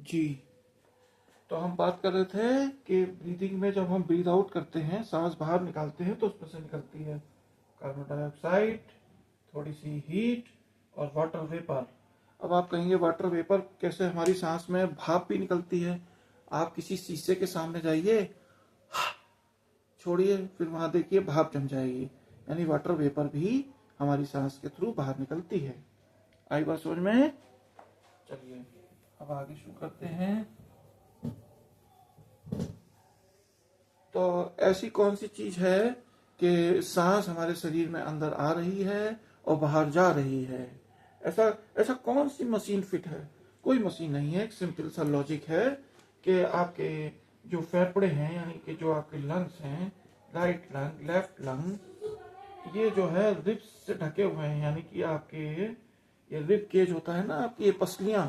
जी। तो हम बात कर रहे थे कि ब्रीदिंग में जब हम ब्रीद आउट करते हैं, सांस बाहर निकालते हैं, तो उसमें से निकलती है कार्बन डाइऑक्साइड, थोड़ी सी हीट और वाटर वेपर। अब आप कहेंगे वाटर वेपर कैसे, हमारी सांस में भाप भी निकलती है। आप किसी शीशे के सामने जाइए, छोड़िए, फिर वहां देखिए भाप जम जाएगी, यानी वाटर वेपर भी हमारी सांस के थ्रू बाहर निकलती है। आई बात समझ में? चलिए अब आगे शुरू करते हैं। तो ऐसी कौन सी चीज है कि सांस हमारे शरीर में अंदर आ रही है और बाहर जा रही है? ऐसा ऐसा कौन सी मशीन फिट है? कोई मशीन नहीं है। एक सिंपल सा लॉजिक है कि आपके जो फेफड़े हैं, यानी कि जो आपके लंग्स हैं, राइट लंग, लेफ्ट लंग, ये जो है रिब्स से ढके हुए हैं, यानी कि आपके ये रिब केज होता है ना, आपकी ये पसलियां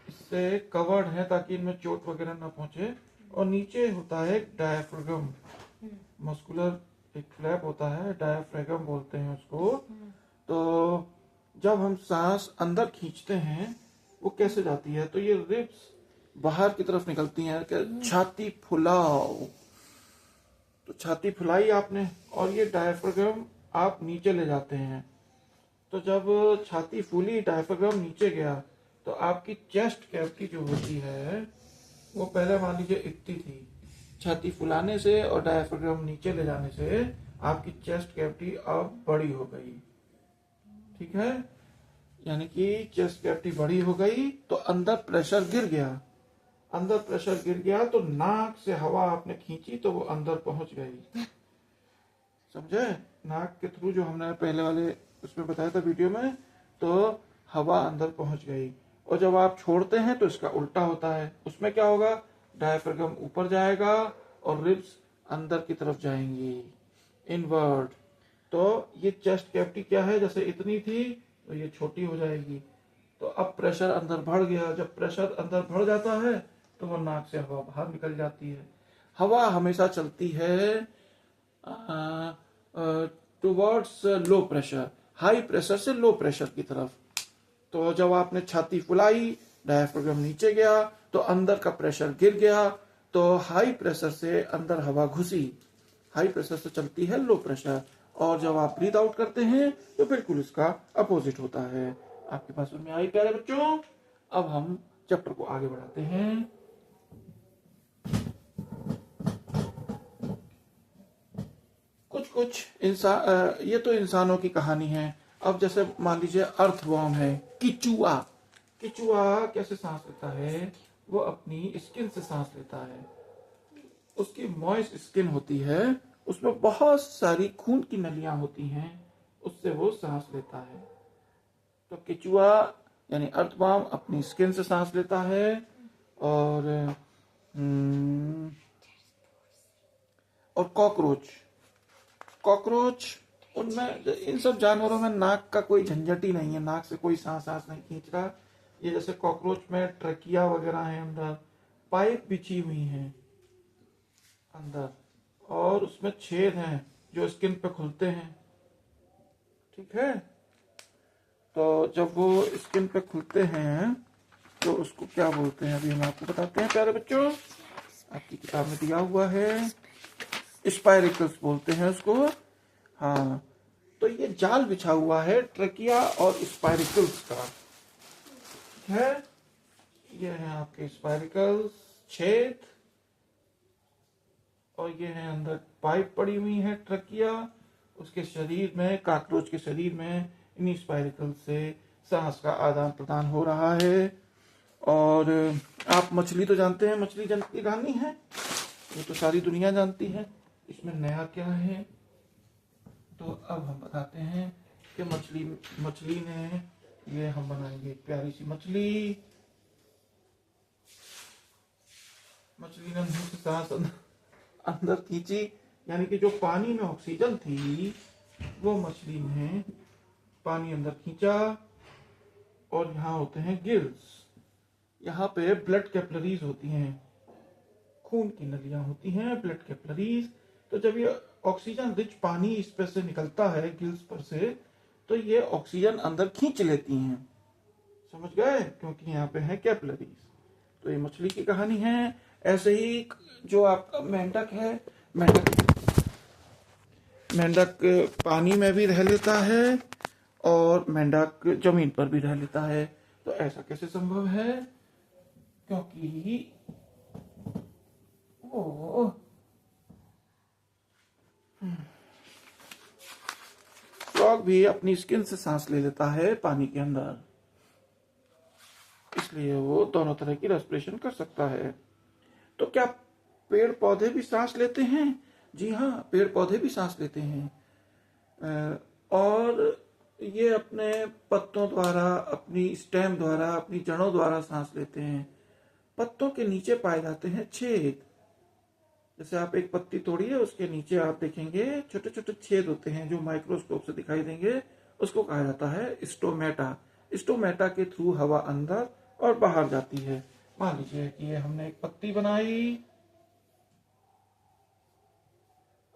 इससे कवर्ड है ताकि इनमें चोट वगैरह ना पहुंचे। और नीचे होता है एक डायफ्रागम, मस्कुलर एक फ्लैप होता है, डायफ्रागम बोलते हैं उसको। तो जब हम सांस अंदर खींचते हैं, वो कैसे जाती है? तो ये रिब्स बाहर की तरफ निकलती हैं कि छाती फुलाओ, तो छाती फुलाई आपने, और ये डायफ्रागम आप नीचे ले जाते हैं। तो जब छाती फूली, डायफ्रागम नीचे गया, तो आपकी चेस्ट कैविटी जो होती है वो पहले मान लीजिए इतनी थी। छाती फुलाने से और डायफ्रागम नीचे ले जाने से आपकी चेस्ट कैविटी अब बड़ी हो गई। ठीक है, यानी कि चेस्ट कैविटी बड़ी हो गई तो अंदर प्रेशर गिर गया। अंदर प्रेशर गिर गया तो नाक से हवा आपने खींची तो वो अंदर पहुंच गई। समझे? नाक के थ्रू जो हमने पहले वाले उसमें बताया था वीडियो में, तो हवा अंदर पहुंच गई। और जब आप छोड़ते हैं तो इसका उल्टा होता है। उसमें क्या होगा? डायफ्रागम ऊपर जाएगा और रिब्स अंदर की तरफ जाएंगी, इनवर्ड। तो ये चेस्ट कैविटी क्या है, जैसे इतनी थी तो ये छोटी हो जाएगी। तो अब प्रेशर अंदर बढ़ गया। जब प्रेशर अंदर बढ़ जाता है तो वो नाक से हवा बाहर निकल जाती है। हवा हमेशा चलती है towards low pressure, high pressure से लो प्रेशर की तरफ। तो जब आपने छाती फुलाई, डायफ्रागम नीचे गया, तो अंदर का प्रेशर गिर गया, तो हाई प्रेशर से अंदर हवा घुसी। हाई प्रेशर से चलती है लो प्रेशर। और जब आप ब्रीथ आउट करते हैं तो बिल्कुल इसका अपोजिट होता है। आपके पास में आई प्यारे बच्चों? अब हम चैप्टर को आगे बढ़ाते हैं। कुछ इंसान, ये तो इंसानों की कहानी है। अब जैसे मान लीजिए अर्थवॉर्म है, किचुआ। किचुआ कैसे सांस लेता है? वो अपनी स्किन से सांस लेता है। उसकी मॉइस्ट स्किन होती है, उसमें बहुत सारी खून की नलियां होती हैं, उससे वो सांस लेता है। तो किचुआ यानी अर्थवॉर्म अपनी स्किन से सांस लेता है। और कॉकरोच, उनमें, इन सब जानवरों में नाक का कोई झंझट ही नहीं है, नाक से कोई सांस नहीं खींच रहा। ये जैसे कॉकरोच में ट्रकिया वगैरह है, अंदर पाइप बिछी हुई है अंदर, और उसमें छेद हैं जो स्किन पे खुलते हैं। ठीक है, तो जब वो स्किन पे खुलते हैं तो उसको क्या बोलते हैं, अभी हम आपको बताते हैं प्यारे बच्चों। आपकी किताब में दिया हुआ है, स्पाइरिकल्स बोलते हैं उसको। हाँ, तो ये जाल बिछा हुआ है ट्रकिया और स्पाइरिकल्स का। है, ये है आपके स्पाइरिकल्स, छेद, और ये है अंदर पाइप पड़ी हुई है ट्रकिया। उसके शरीर में, काकरोच के शरीर में इन स्पाइरिकल्स से सांस का आदान प्रदान हो रहा है। और आप मछली तो जानते हैं, मछली जन्म की कहानी है, ये तो सारी दुनिया जानती है। इसमें नया क्या है? तो अब हम बताते हैं कि मछली ने, ये हम बनाएंगे एक प्यारी सी मछली। मछली ने मुंह से सांस अंदर खींची, यानी कि जो पानी में ऑक्सीजन थी वो मछली ने पानी अंदर खींचा। और यहाँ होते हैं गिल्स, यहाँ पे ब्लड कैपिलरीज होती हैं, खून की नलियां होती हैं, ब्लड कैपिलरीज। तो जब ये ऑक्सीजन रिच पानी इस पर से निकलता है, गिल्स पर से, तो ये ऑक्सीजन अंदर खींच लेती हैं। समझ गए? क्योंकि यहाँ पे है कैपिलरीज। तो ये मछली की कहानी है। ऐसे ही जो आपका मेंढक है, मेंढक पानी में भी रह लेता है और मेंढक जमीन पर भी रह लेता है। तो ऐसा कैसे संभव है? क्योंकि वो फ्रॉग भी अपनी स्किन से सांस ले लेता है पानी के अंदर, इसलिए वो दोनों तरह की रेस्पिरेशन कर सकता है। तो क्या पेड़ पौधे भी सांस लेते हैं? जी हाँ, पेड़ पौधे भी सांस लेते हैं और ये अपने पत्तों द्वारा, अपनी स्टेम द्वारा, अपनी जड़ों द्वारा सांस लेते हैं। पत्तों के नीचे पाए जाते हैं छेद। जैसे आप एक पत्ती तोड़िए, उसके नीचे आप देखेंगे छोटे छोटे छेद होते हैं जो माइक्रोस्कोप से दिखाई देंगे। उसको कहा जाता है स्टोमेटा। स्टोमेटा के थ्रू हवा अंदर और बाहर जाती है। मान लीजिए कि ये हमने एक पत्ती बनाई,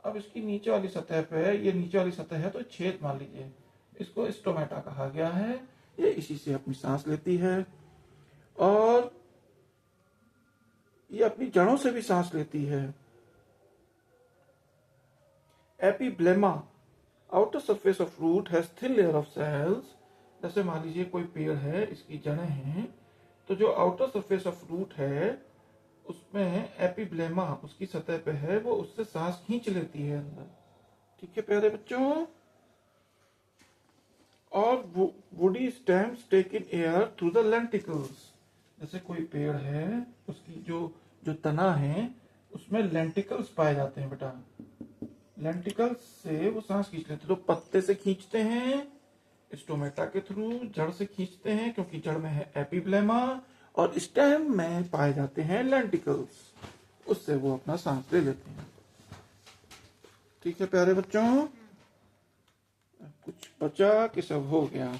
अब इसकी नीचे वाली सतह पे, ये नीचे वाली सतह है तो छेद मान लीजिए, इसको स्टोमेटा कहा गया है। ये इसी से अपनी सांस लेती है और ये अपनी जड़ों से भी सांस लेती है। Epiblema, outer surface of root has thin layer of cells. जैसे मान लीजिए कोई पेड़ है, इसकी जड़ें हैं, तो जो आउटर सरफेस ऑफ रूट है उसमें एपिब्लेमा उसकी सतह पे है, वो उससे सांस खींच लेती है अंदर। ठीक है प्यारे बच्चों। और woody stems take in air through the lenticels. जैसे कोई पेड़ है, उसकी जो जो तना है उसमें लेंटिकल्स पाए जाते हैं बेटा। लेंटिकल्स से वो सांस खींच लेते हैं। तो पत्ते से खींचते हैं स्टोमेटा के थ्रू, जड़ से खींचते हैं क्योंकि जड़ में है एपिब्लेमा, और स्टेम में पाए जाते हैं लेंटिकल्स, उससे वो अपना सांस ले लेते हैं। ठीक है प्यारे बच्चों, कुछ बचा कि सब हो गया?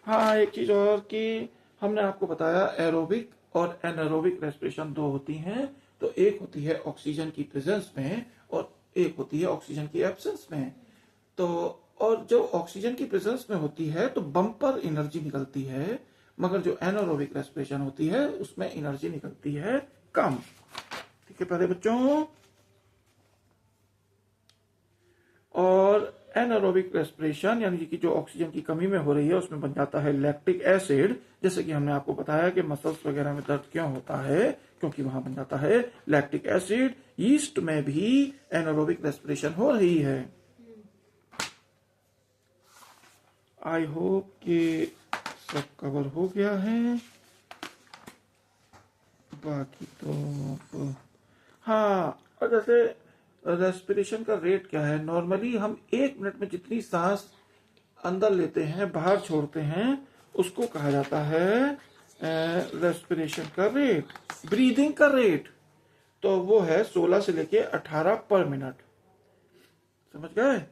हाँ, एक चीज और कि हमने आपको बताया एरोबिक और एनारोबिक रेस्पिरेशन दो होती हैं। तो एक होती है ऑक्सीजन की प्रेजेंस में और एक होती है ऑक्सीजन की एब्सेंस में। तो और जो ऑक्सीजन की प्रेजेंस में होती है तो बम्पर एनर्जी निकलती है, मगर जो एनारोबिक रेस्पिरेशन होती है उसमें एनर्जी निकलती है कम। ठीक है प्यारे बच्चों। और एनारोबिक रेस्पिरेशन यानी कि जो ऑक्सीजन की कमी में हो रही है उसमें बन जाता है लैक्टिक एसिड। जैसे कि हमने आपको बताया कि मसल्स वगैरह में दर्द क्यों होता है, क्योंकि वहां बन जाता है लैक्टिक एसिड। यीस्ट में भी एनारोबिक रेस्पिरेशन हो रही है। आई होप कि सब कवर हो गया है। बाकी तो हाँ, और जैसे रेस्पिरेशन का रेट क्या है? नॉर्मली हम 1 मिनट में जितनी सांस अंदर लेते हैं बाहर छोड़ते हैं उसको कहा जाता है रेस्पिरेशन का रेट, ब्रीदिंग का रेट। तो वो है 16 से लेके 18 पर मिनट। समझ गए?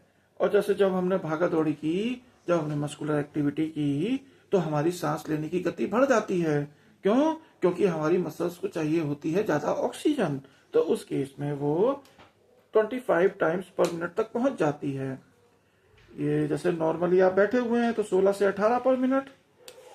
और जैसे जब हमने भागा दौड़ी की, जब हमने मस्कुलर एक्टिविटी की, तो हमारी सांस लेने की गति बढ़ जाती है। क्यों? क्योंकि हमारी मसल्स को चाहिए होती है ज्यादा ऑक्सीजन। तो उस केस में वो 25 टाइम्स पर मिनट तक पहुंच जाती है। ये जैसे नॉर्मली आप बैठे हुए हैं तो 16 से 18 पर मिनट,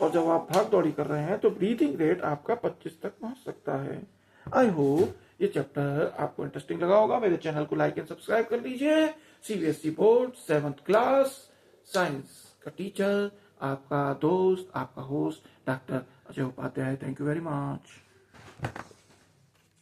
और जब आप भाग दौड़ी कर रहे हैं तो ब्रीदिंग रेट आपका 25 तक पहुंच सकता है। आई होप ये चैप्टर आपको इंटरेस्टिंग लगा होगा। मेरे चैनल को लाइक एंड सब्सक्राइब कर लीजिए। CBSE board 7th class science का टीचर, आपका दोस्त, आपका host doctor Ajay Upadhyay. Thank you very much.